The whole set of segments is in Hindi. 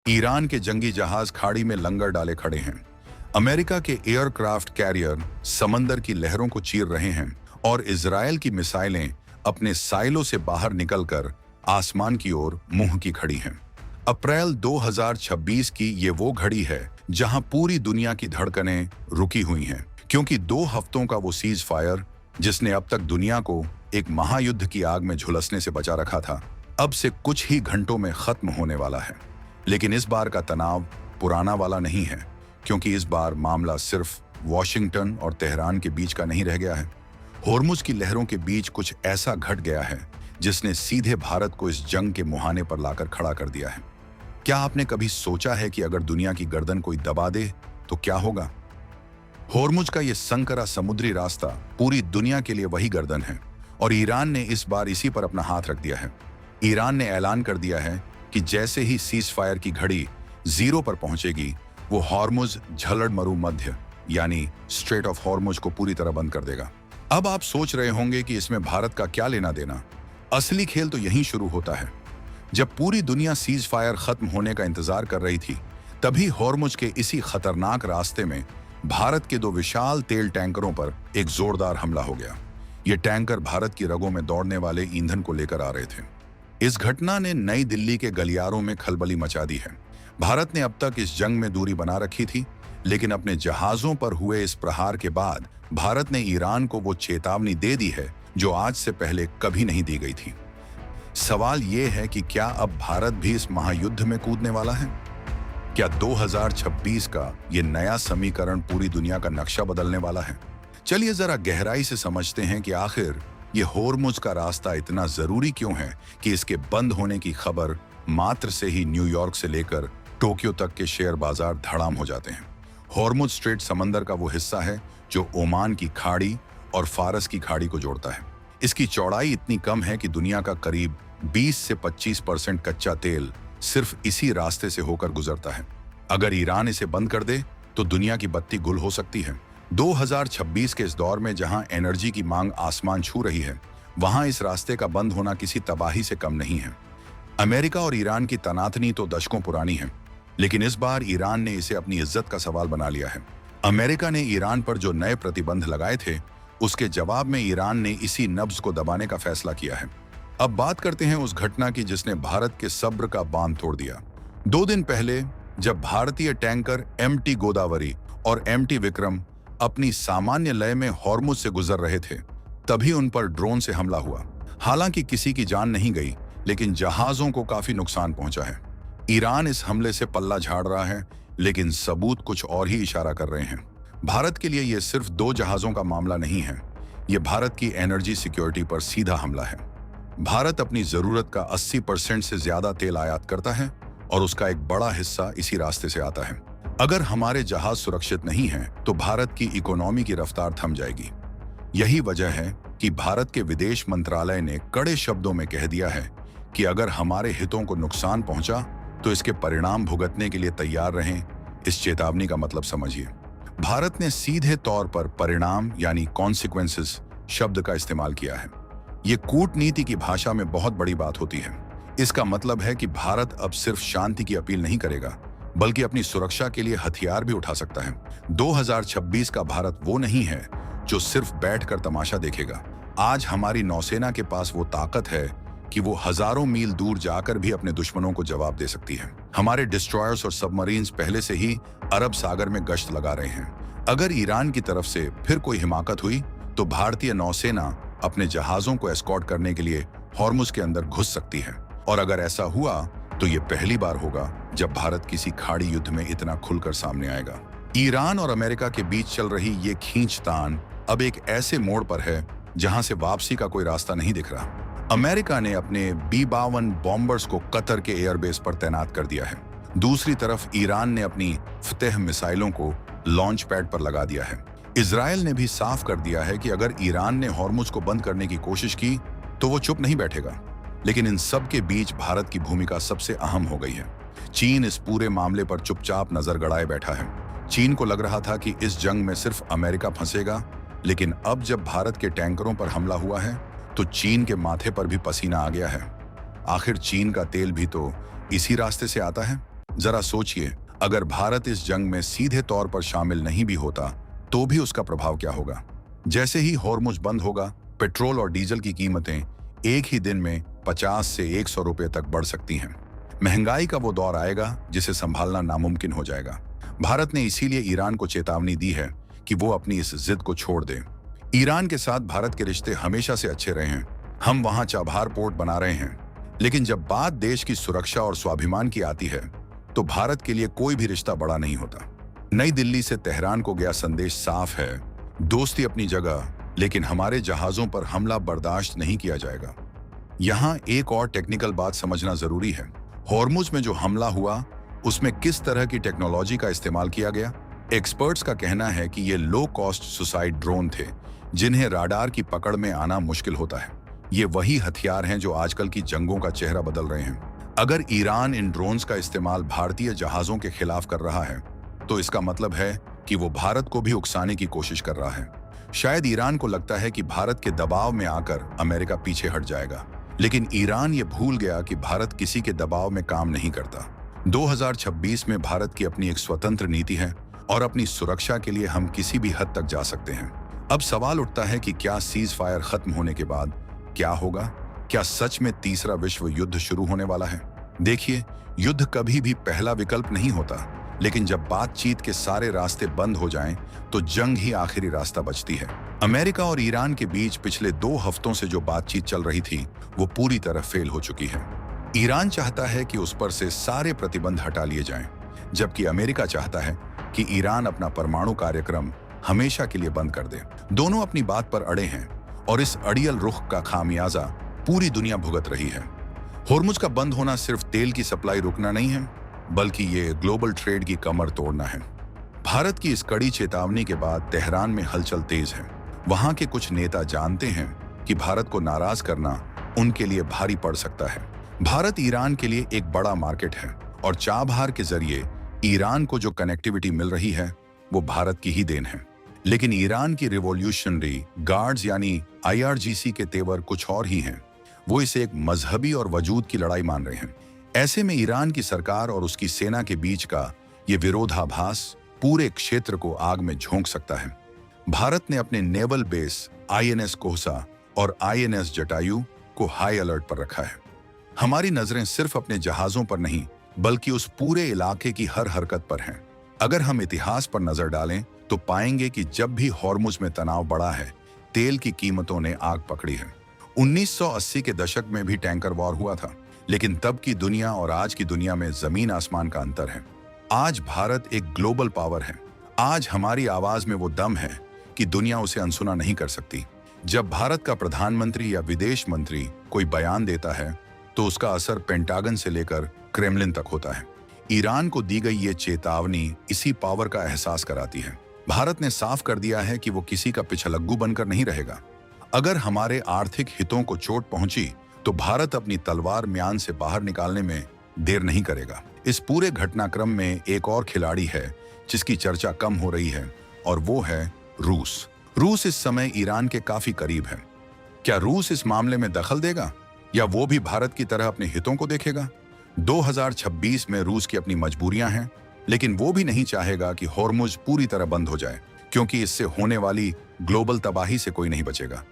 ईरान के जंगी जहाज खाड़ी में लंगर डाले खड़े हैं। अमेरिका के एयरक्राफ्ट कैरियर समंदर की लहरों को चीर रहे हैं और इजराइल की मिसाइलें अपने साइलों से बाहर निकलकर आसमान की ओर मुंह की खड़ी हैं। अप्रैल 2026 की ये वो घड़ी है जहां पूरी दुनिया की धड़कनें रुकी हुई हैं, क्योंकि 2 हफ्तों का वो सीज फायर जिसने अब तक दुनिया को एक महायुद्ध की आग में झुलसने से बचा रखा था, अब से कुछ ही घंटों में खत्म होने वाला है। लेकिन इस बार का तनाव पुराना वाला नहीं है, क्योंकि इस बार मामला सिर्फ वॉशिंगटन और तेहरान के बीच का नहीं रह गया है। होर्मुज की लहरों के बीच कुछ ऐसा घट गया है जिसने सीधे भारत को इस जंग के मुहाने पर लाकर खड़ा कर दिया है। क्या आपने कभी सोचा है कि अगर दुनिया की गर्दन कोई दबा दे तो क्या होगा? होर्मुज का यह संकरा समुद्री रास्ता पूरी दुनिया के लिए वही गर्दन है और ईरान ने इस बार इसी पर अपना हाथ रख दिया है। ईरान ने ऐलान कर दिया है कि जैसे ही सीज फायर की घड़ी 0 पर पहुंचेगी, वो होर्मुज झलड़ मरु मध्य यानी स्ट्रेट ऑफ होर्मुज को पूरी तरह बंद कर देगा। अब आप सोच रहे होंगे कि इसमें भारत का क्या लेना देना। असली खेल तो यहीं शुरू होता है। जब पूरी दुनिया सीज फायर खत्म होने का इंतजार कर रही थी, तभी होर्मुज के इसी खतरनाक रास्ते में भारत के 2 विशाल तेल टैंकरों पर एक जोरदार हमला हो गया। ये टैंकर भारत की रगों में दौड़ने वाले ईंधन को लेकर आ रहे थे। इस घटना ने नई दिल्ली के गलियारों में खलबली मचा दी है। भारत ने अब तक इस जंग में दूरी बना रखी थी, लेकिन अपने जहाजों पर हुए इस प्रहार के बाद भारत ने ईरान को वो चेतावनी दे दी है जो आज से पहले कभी नहीं दी गई थी। सवाल ये है कि क्या अब भारत भी इस महायुद्ध में कूदने वाला है? क्या 2026 का ये नया समीकरण पूरी दुनिया का नक्शा बदलने वाला है? चलिए जरा गहराई से समझते हैं कि आखिर ये होर्मुज का रास्ता इतना जरूरी क्यों है कि इसके बंद होने की खबर मात्र से ही न्यूयॉर्क से लेकर टोक्यो तक के शेयर बाजार धड़ाम हो जाते हैं। होर्मुज स्ट्रेट समंदर का वो हिस्सा है जो ओमान की खाड़ी और फारस की खाड़ी को जोड़ता है। इसकी चौड़ाई इतनी कम है कि दुनिया का करीब 20 से 25% कच्चा तेल सिर्फ इसी रास्ते से होकर गुजरता है। अगर ईरान इसे बंद कर दे तो दुनिया की बत्ती गुल हो सकती है। 2026 के इस दौर में जहां एनर्जी की मांग आसमान छू रही है, वहां इस रास्ते का बंद होना किसी तबाही से कम नहीं है। अमेरिका और ईरान की तनातनी तो दशकों पुरानी है, लेकिन इस बार ईरान ने इसे अपनी इज्जत का सवाल बना लिया है। अमेरिका ने ईरान पर जो नए प्रतिबंध लगाए थे, उसके जवाब में ईरान ने इसी नब्ज को दबाने का फैसला किया है। अब बात करते हैं उस घटना की जिसने भारत के सब्र का बांध तोड़ दिया। 2 दिन पहले जब भारतीय टैंकर MT गोदावरी और MT विक्रम अपनी सामान्य लय में होर्मुज से गुजर रहे थे, तभी उन पर ड्रोन से हमला हुआ। हालांकि किसी की जान नहीं गई, लेकिन जहाजों को काफी नुकसान पहुंचा है। ईरान इस हमले से पल्ला झाड़ रहा है, लेकिन सबूत कुछ और ही इशारा कर रहे हैं। भारत के लिए यह सिर्फ 2 जहाजों का मामला नहीं है, यह भारत की एनर्जी सिक्योरिटी पर सीधा हमला है। भारत अपनी जरूरत का 80% से ज्यादा तेल आयात करता है और उसका एक बड़ा हिस्सा इसी रास्ते से आता है। अगर हमारे जहाज सुरक्षित नहीं हैं, तो भारत की इकोनॉमी की रफ्तार थम जाएगी। यही वजह है कि भारत के विदेश मंत्रालय ने कड़े शब्दों में कह दिया है कि अगर हमारे हितों को नुकसान पहुंचा तो इसके परिणाम भुगतने के लिए तैयार रहें। इस चेतावनी का मतलब समझिए। भारत ने सीधे तौर पर परिणाम यानी कॉन्सिक्वेंसेस शब्द का इस्तेमाल किया है। ये कूटनीति की भाषा में बहुत बड़ी बात होती है। इसका मतलब है कि भारत अब सिर्फ शांति की अपील नहीं करेगा, बल्कि अपनी सुरक्षा के लिए हथियार भी उठा सकता है। 2026 का भारत वो नहीं है जो सिर्फ बैठकर तमाशा देखेगा। आज हमारी नौसेना के पास वो ताकत है कि वो हजारों मील दूर जाकर भी अपने दुश्मनों को जवाब दे सकती है। हमारे डिस्ट्रॉयर्स और सबमरीन्स पहले से ही अरब सागर में गश्त लगा रहे हैं। अगर ईरान की तरफ से फिर कोई हिमाकत हुई तो भारतीय नौसेना अपने जहाजों को एस्कॉर्ट करने के लिए होर्मुज के अंदर घुस सकती है। और अगर ऐसा हुआ तो ये पहली बार होगा जब भारत किसी खाड़ी युद्ध में इतना खुलकर सामने आएगा। ईरान और अमेरिका के बीच चल रही ये खींचतान अब एक ऐसे मोड़ पर है जहां से वापसी का कोई रास्ता नहीं दिख रहा। अमेरिका ने अपने B-52 बॉम्बर्स को कतर के एयरबेस पर तैनात कर दिया है। दूसरी तरफ ईरान ने अपनी फतेह मिसाइलों को लॉन्च पैड पर लगा दिया है। इजराइल ने भी साफ कर दिया है कि अगर ईरान ने होर्मुज को बंद करने की कोशिश की तो वो चुप नहीं बैठेगा। लेकिन इन सब के बीच भारत की भूमिका सबसे अहम हो गई है। चीन इस पूरे मामले पर चुपचाप नजर गड़ाए बैठा है। चीन को लग रहा था कि इस जंग में सिर्फ अमेरिका फंसेगा, लेकिन अब जब भारत के टैंकरों पर हमला हुआ है तो चीन के माथे पर भी पसीना आ गया है। आखिर चीन का तेल भी तो इसी रास्ते से आता है। जरा सोचिए, अगर भारत इस जंग में सीधे तौर पर शामिल नहीं भी होता तो भी उसका प्रभाव क्या होगा। जैसे ही होर्मुज बंद होगा, पेट्रोल और डीजल की कीमतें एक ही दिन में 50 से 100 रुपए तक बढ़ सकती हैं। महंगाई का वो दौर आएगा जिसे संभालना नामुमकिन हो जाएगा। भारत ने इसीलिए ईरान को चेतावनी दी है कि वो अपनी इस जिद को छोड़ दे। ईरान के साथ भारत के रिश्ते हमेशा से अच्छे रहे हैं। हम वहां चाबहार पोर्ट बना रहे हैं, लेकिन जब बात देश की सुरक्षा और स्वाभिमान की आती है तो भारत के लिए कोई भी रिश्ता बड़ा नहीं होता। नई दिल्ली से तेहरान को गया संदेश साफ है, दोस्ती अपनी जगह, लेकिन हमारे जहाजों पर हमला बर्दाश्त नहीं किया जाएगा। यहाँ एक और टेक्निकल बात समझना जरूरी है। होर्मुज में जो हमला हुआ उसमें किस तरह की टेक्नोलॉजी का इस्तेमाल किया गया। एक्सपर्ट्स का कहना है कि ये लो कॉस्ट सुसाइड ड्रोन थे जिन्हें राडार की पकड़ में आना मुश्किल होता है। ये वही हथियार हैं जो आजकल की जंगों का चेहरा बदल रहे हैं। अगर ईरान इन ड्रोन्स का इस्तेमाल भारतीय जहाजों के खिलाफ कर रहा है तो इसका मतलब है कि वो भारत को भी उकसाने की कोशिश कर रहा है। शायद ईरान को लगता है कि भारत के दबाव में आकर अमेरिका पीछे हट जाएगा, लेकिन ईरान ये भूल गया कि भारत किसी के दबाव में काम नहीं करता। 2026 में भारत की अपनी एक स्वतंत्र नीति है और अपनी सुरक्षा के लिए हम किसी भी हद तक जा सकते हैं। अब सवाल उठता है कि क्या सीज फायर खत्म होने के बाद क्या होगा? क्या सच में तीसरा विश्व युद्ध शुरू होने वाला है? देखिए, युद्ध कभी भी पहला विकल्प नहीं होता, लेकिन जब बातचीत के सारे रास्ते बंद हो जाएं, तो जंग ही आखिरी रास्ता बचती है। अमेरिका और ईरान के बीच पिछले 2 हफ्तों से जो बातचीत चल रही थी वो पूरी तरह फेल हो चुकी है। ईरान चाहता है कि उस पर से सारे प्रतिबंध हटा लिए जाएं, जबकि अमेरिका चाहता है कि ईरान अपना परमाणु कार्यक्रम हमेशा के लिए बंद कर दे। दोनों अपनी बात पर अड़े हैं और इस अड़ियल रुख का खामियाजा पूरी दुनिया भुगत रही है। होर्मुज का बंद होना सिर्फ तेल की सप्लाई रुकना नहीं है, बल्कि ये ग्लोबल ट्रेड की कमर तोड़ना है। भारत की इस कड़ी चेतावनी के बाद तेहरान में हलचल तेज है। वहां के कुछ नेता जानते हैं कि भारत को नाराज करना उनके लिए भारी पड़ सकता है। भारत ईरान के लिए एक बड़ा मार्केट है और चाबहार के जरिए ईरान को जो कनेक्टिविटी मिल रही है वो भारत की ही देन है। लेकिन ईरान की रिवॉल्यूशनरी गार्ड्स यानी IRGC के तेवर कुछ और ही हैं। वो इसे एक मजहबी और वजूद की लड़ाई मान रहे हैं। ऐसे में ईरान की सरकार और उसकी सेना के बीच का ये विरोधाभास पूरे क्षेत्र को आग में झोंक सकता है। भारत ने अपने नेवल बेस INS कोहसा और INS जटायु को हाई अलर्ट पर रखा है। हमारी नजरें सिर्फ अपने जहाजों पर नहीं, बल्कि उस पूरे इलाके की हर हरकत पर हैं। अगर हम इतिहास पर नजर डालें तो पाएंगे कि जब भी होर्मुज में तनाव बढ़ा है, तेल की कीमतों ने आग पकड़ी है। 1980 के दशक में भी टैंकर वॉर हुआ था, लेकिन तब की दुनिया और आज की दुनिया में जमीन आसमान का अंतर है। आज भारत एक ग्लोबल पावर है। आज हमारी आवाज में वो दम है कि दुनिया उसे अनसुना नहीं कर सकती। जब भारत का प्रधानमंत्री या विदेश मंत्री कोई बयान देता है तो उसका असर पेंटागन से लेकर क्रेमलिन तक होता है। ईरान को दी गई ये चेतावनी इसी पावर का एहसास कराती है। भारत ने साफ कर दिया है कि वो किसी का पिछलग्गू बनकर नहीं रहेगा। अगर हमारे आर्थिक हितों को चोट पहुंची तो भारत अपनी तलवार म्यान से बाहर निकालने में देर नहीं करेगा। इस पूरे घटनाक्रम में एक और खिलाड़ी है जिसकी चर्चा कम हो रही है, और वो है रूस। रूस इस समय ईरान के काफी करीब है। क्या रूस इस मामले में दखल देगा या वो भी भारत की तरह अपने हितों को देखेगा? 2026 में रूस की अपनी मजबूरियां हैं, लेकिन वो भी नहीं चाहेगा कि होर्मुज पूरी तरह बंद हो जाए, क्योंकि इससे होने वाली ग्लोबल तबाही से कोई नहीं बचेगा।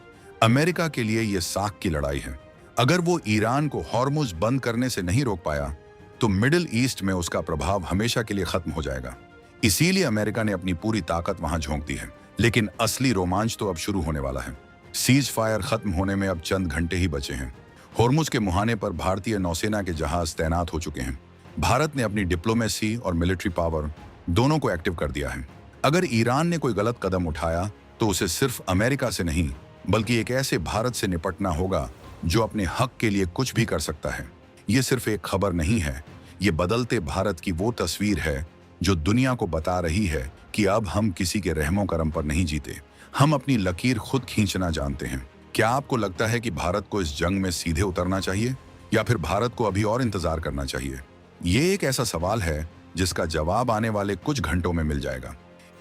अमेरिका के लिए यह साख की लड़ाई है। अगर वो ईरान को होर्मुज बंद करने से नहीं रोक पाया तो मिडिल ईस्ट में उसका प्रभाव हमेशा के लिए खत्म हो जाएगा। इसीलिए अमेरिका ने अपनी पूरी ताकत वहां झोंक दी है। लेकिन असली रोमांच तो अब शुरू होने वाला है। सीज फायर खत्म होने में अब चंद घंटे ही बचे हैं। होर्मुज के मुहाने पर भारतीय नौसेना के जहाज तैनात हो चुके हैं। भारत ने अपनी डिप्लोमेसी और मिलिट्री पावर दोनों को एक्टिव कर दिया है। अगर ईरान ने कोई गलत कदम उठाया तो उसे सिर्फ अमेरिका से नहीं, बल्कि एक ऐसे भारत से निपटना होगा जो अपने हक के लिए कुछ भी कर सकता है। ये सिर्फ एक खबर नहीं है, ये बदलते भारत की वो तस्वीर है जो दुनिया को बता रही है कि अब हम किसी के रहमो करम पर नहीं जीते, हम अपनी लकीर खुद खींचना जानते हैं। क्या आपको लगता है कि भारत को इस जंग में सीधे उतरना चाहिए या फिर भारत को अभी और इंतजार करना चाहिए? ये एक ऐसा सवाल है जिसका जवाब आने वाले कुछ घंटों में मिल जाएगा।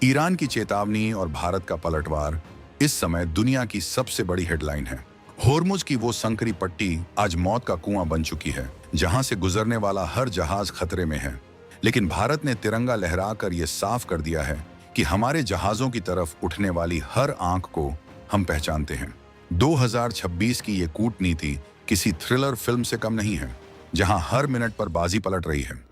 ईरान की चेतावनी और भारत का पलटवार इस समय दुनिया की सबसे बड़ी हेडलाइन है। होर्मुज की वो संकरी पट्टी आज मौत का कुआं बन चुकी है, जहां से गुजरने वाला हर जहाज खतरे में है। लेकिन भारत ने तिरंगा लहराकर यह साफ कर दिया है कि हमारे जहाजों की तरफ उठने वाली हर आंख को हम पहचानते हैं। 2026 की ये कूटनीति किसी थ्रिलर फिल्म से कम नहीं है, जहां हर मिनट पर बाजी पलट रही है।